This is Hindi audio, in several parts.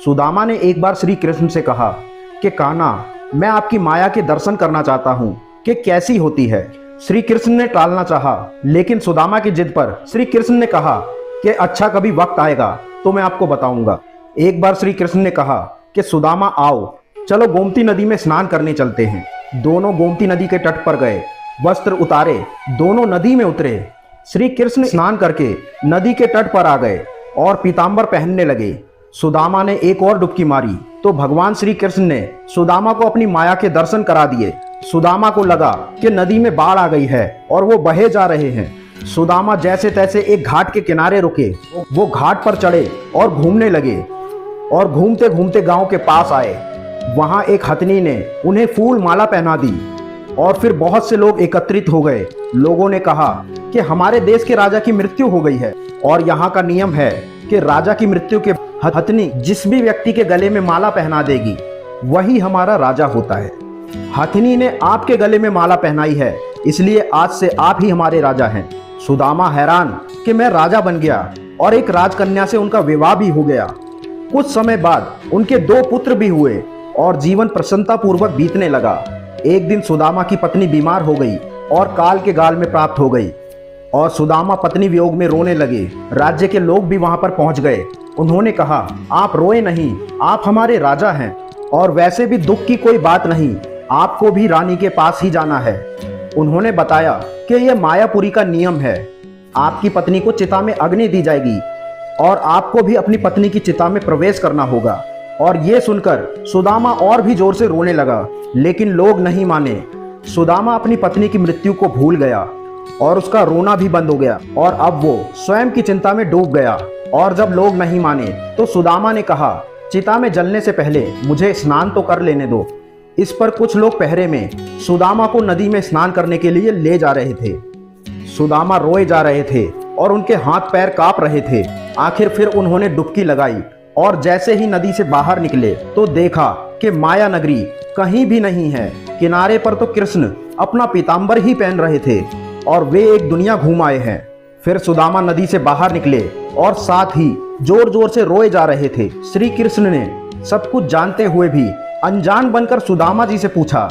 सुदामा ने एक बार श्री कृष्ण से कहा कि कान्हा, मैं आपकी माया के दर्शन करना चाहता हूँ कि कैसी होती है। श्री कृष्ण ने टालना चाहा, लेकिन सुदामा की जिद पर श्री कृष्ण ने कहा कि अच्छा, कभी वक्त आएगा तो मैं आपको बताऊंगा। एक बार श्री कृष्ण ने कहा कि सुदामा आओ, चलो गोमती नदी में स्नान करने चलते हैं। दोनों गोमती नदी के तट पर गए, वस्त्र उतारे, दोनों नदी में उतरे। श्री कृष्ण स्नान करके नदी के तट पर आ गए और पीतांबर पहनने लगे। सुदामा ने एक और डुबकी मारी तो भगवान श्री कृष्ण ने सुदामा को अपनी माया के दर्शन करा दिए। सुदामा को लगा कि नदी में बाढ़ आ गई है और वो बहे जा रहे हैं। सुदामा जैसे तैसे एक घाट के किनारे रुके। वो घाट पर चढ़े और घूमने लगे और घूमते घूमते गांव के पास आए। वहां एक हथनी ने उन्हें फूल माला पहना दी और फिर बहुत से लोग एकत्रित हो गए। लोगों ने कहा कि हमारे देश के राजा की मृत्यु हो गई है और यहाँ का नियम है कि राजा की मृत्यु के हथनी जिस भी व्यक्ति के गले में माला पहना देगी वही हमारा राजा होता है। हथनी ने आपके गले में माला पहनाई है, इसलिए आज से आप ही हमारे राजा हैं। सुदामा हैरान कि मैं राजा बन गया और एक राजकन्या से उनका विवाह भी हो गया। कुछ समय बाद उनके 2 पुत्र भी हुए और जीवन प्रसन्नता पूर्वक बीतने लगा। एक दिन सुदामा की पत्नी बीमार हो गई और काल के गाल में प्राप्त हो गई और सुदामा पत्नी वियोग में रोने लगे। राज्य के लोग भी वहां पर पहुंच गए। उन्होंने कहा, आप रोए नहीं, आप हमारे राजा हैं और वैसे भी दुख की कोई बात नहीं, आपको भी रानी के पास ही जाना है। उन्होंने बताया कि यह मायापुरी का नियम है, आपकी पत्नी को चिता में अग्नि दी जाएगी और आपको भी अपनी पत्नी की चिता में प्रवेश करना होगा। और ये सुनकर सुदामा और भी जोर से रोने लगा, लेकिन लोग नहीं माने। सुदामा अपनी पत्नी की मृत्यु को भूल गया और उसका रोना भी बंद हो गया और अब वो स्वयं की चिंता में डूब गया। और जब लोग नहीं माने तो सुदामा ने कहा, चिता में जलने से पहले मुझे स्नान तो कर लेने दो। इस पर कुछ लोग पहरे में सुदामा को नदी में स्नान करने के लिए ले जा रहे थे। सुदामा रोए जा रहे थे और उनके हाथ पैर कांप रहे थे। आखिर फिर उन्होंने डुबकी लगाई और जैसे ही नदी से बाहर निकले तो देखा कि माया नगरी कहीं भी नहीं है। किनारे पर तो कृष्ण अपना पीतांबर ही पहन रहे थे और वे एक दुनिया घूम आए हैं। फिर सुदामा नदी से बाहर निकले और साथ ही जोर जोर से रोए जा रहे थे। श्री कृष्ण ने सब कुछ जानते हुए भी अनजान बनकर सुदामा जी से पूछा।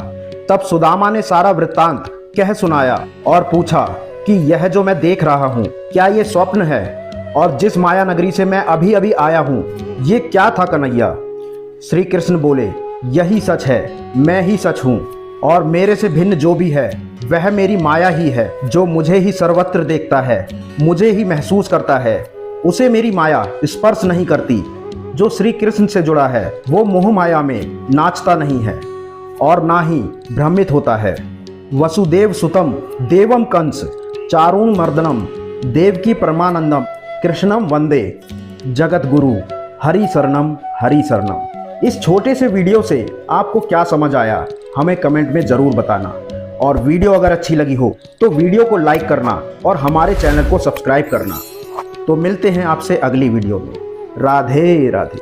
तब सुदामा ने सारा वृत्तांत कह सुनाया और पूछा कि यह जो मैं देख रहा हूँ क्या ये स्वप्न है, और जिस माया नगरी से मैं अभी अभी आया हूँ ये क्या था कन्हैया। श्री कृष्ण बोले, यही सच है, मैं ही सच हूँ और मेरे से भिन्न जो भी है वह मेरी माया ही है, जो मुझे ही सर्वत्र देखता है, मुझे ही महसूस करता है, उसे मेरी माया स्पर्श नहीं करती। जो श्री कृष्ण से जुड़ा है वो मोह माया में नाचता नहीं है और ना ही भ्रमित होता है। वसुदेव सुतम देवम कंस चारुण मर्दनम देवकी परमानंदम कृष्णम वंदे जगत गुरु हरि शरणम हरि शरणम। इस छोटे से वीडियो से आपको क्या समझ आया हमें कमेंट में ज़रूर बताना, और वीडियो अगर अच्छी लगी हो तो वीडियो को लाइक करना और हमारे चैनल को सब्सक्राइब करना। तो मिलते हैं आपसे अगली वीडियो में। राधे राधे।